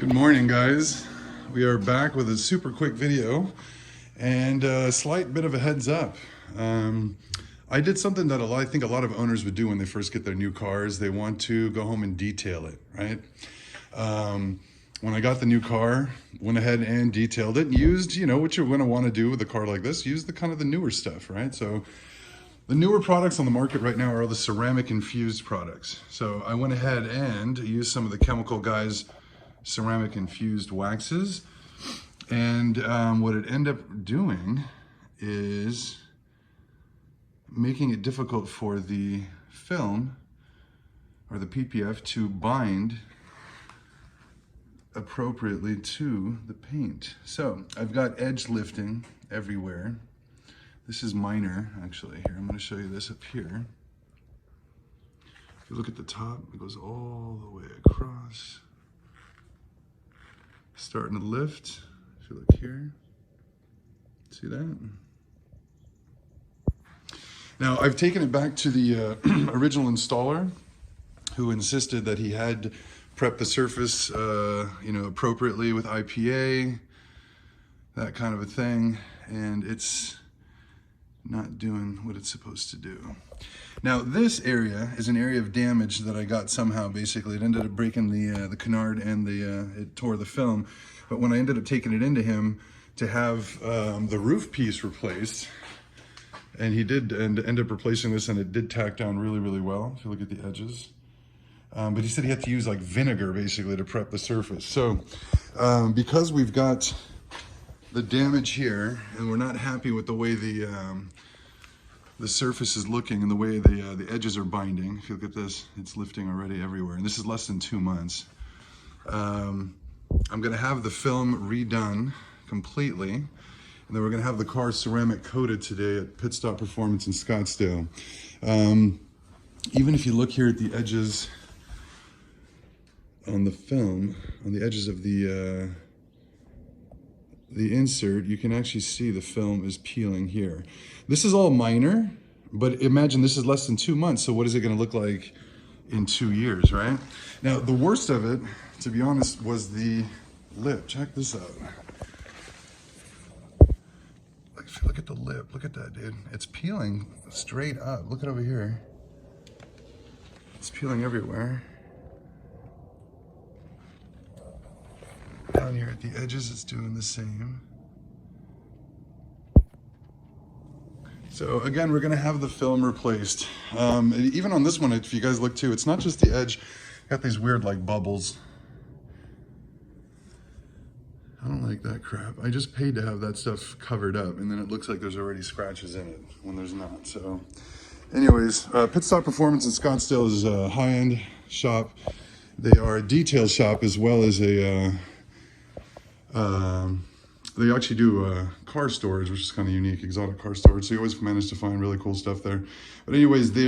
Good morning, guys. We are back with a super quick video and a slight bit of a heads up. I did something that I think a lot of owners would do when they first get their new cars. They want to go home and detail it, right? When I got the new car, went ahead and detailed it and used, what you're going to want to do with a car like this, use the kind of the newer stuff, right? So the newer products on the market right now are the ceramic infused products. So I went ahead and used some of the Chemical Guys ceramic infused waxes, and what it ended up doing is making it difficult for the film or the PPF to bind appropriately to the paint. So I've got edge lifting everywhere. This is minor, actually. Here, I'm going to show you this up here. If you look at the top, it goes all the way across. Starting to lift. If you look here, see that? Now, I've taken it back to the original installer, who insisted that he had prepped the surface, appropriately with IPA, that kind of a thing, and it's not doing what it's supposed to do. Now, this area is an area of damage that I got somehow. Basically, it ended up breaking the canard and it tore the film. But when I ended up taking it into him to have the roof piece replaced, and he did end up replacing this, and it did tack down really, really well, if you look at the edges. But he said he had to use like vinegar, basically, to prep the surface. So because we've got the damage here, and we're not happy with the way the surface is looking and the way the edges are binding. If you look at this, it's lifting already everywhere, and this is less than 2 months. I'm gonna have the film redone completely, and then we're gonna have the car ceramic coated today at Pit Stop Performance in Scottsdale. Even if you look here at the edges on the film, on the edges of the insert, you can actually see the film is peeling here. This is all minor, but imagine this is less than 2 months, so what is it gonna look like in 2 years, right? Now, the worst of it, to be honest, was the lip. Check this out. Like, if you look at the lip, look at that, dude. It's peeling straight up. Look at over here. It's peeling everywhere. Down here at the edges, it's doing the same. So again, we're gonna have the film replaced. Even on this one, if you guys look too, it's not just the edge, got these weird like bubbles. I don't like that crap. I just paid to have that stuff covered up, and then it looks like there's already scratches in it when there's not. So anyways, Pit Stop Performance in Scottsdale is a high-end shop. They are a detail shop as well as a they actually do car storage, which is kind of unique, exotic car storage. So you always manage to find really cool stuff there. But anyways, they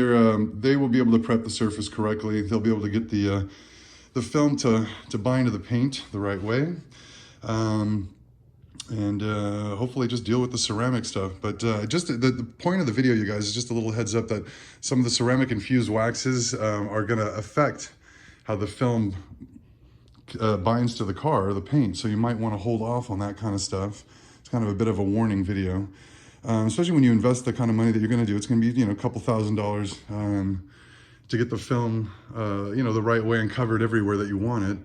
will be able to prep the surface correctly. They'll be able to get the film to bind to the paint the right way, and hopefully just deal with the ceramic stuff. But just the point of the video, you guys, is just a little heads up that some of the ceramic infused waxes are going to affect how the film binds to the car or the paint, so you might want to hold off on that kind of stuff. It's kind of a bit of a warning video, especially when you invest the kind of money that you're going to do. It's going to be a couple $1,000s to get the film the right way and covered everywhere that you want it.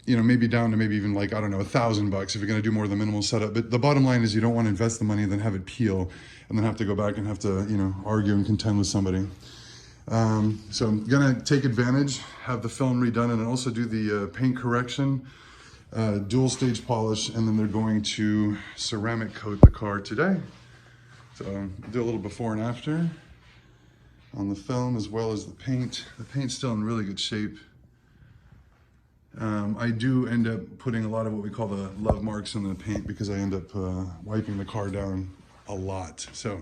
Maybe down to maybe even like, I don't know, $1,000 if you're going to do more of the minimal setup. But the bottom line is you don't want to invest the money and then have it peel and then have to go back and have to argue and contend with somebody. So I'm gonna take advantage, have the film redone, and then also do the paint correction, dual stage polish, and then they're going to ceramic coat the car today. So do a little before and after on the film as well as the paint. The paint's still in really good shape. I do end up putting a lot of what we call the love marks in the paint because I end up wiping the car down a lot. So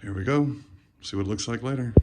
here we go. See what it looks like later.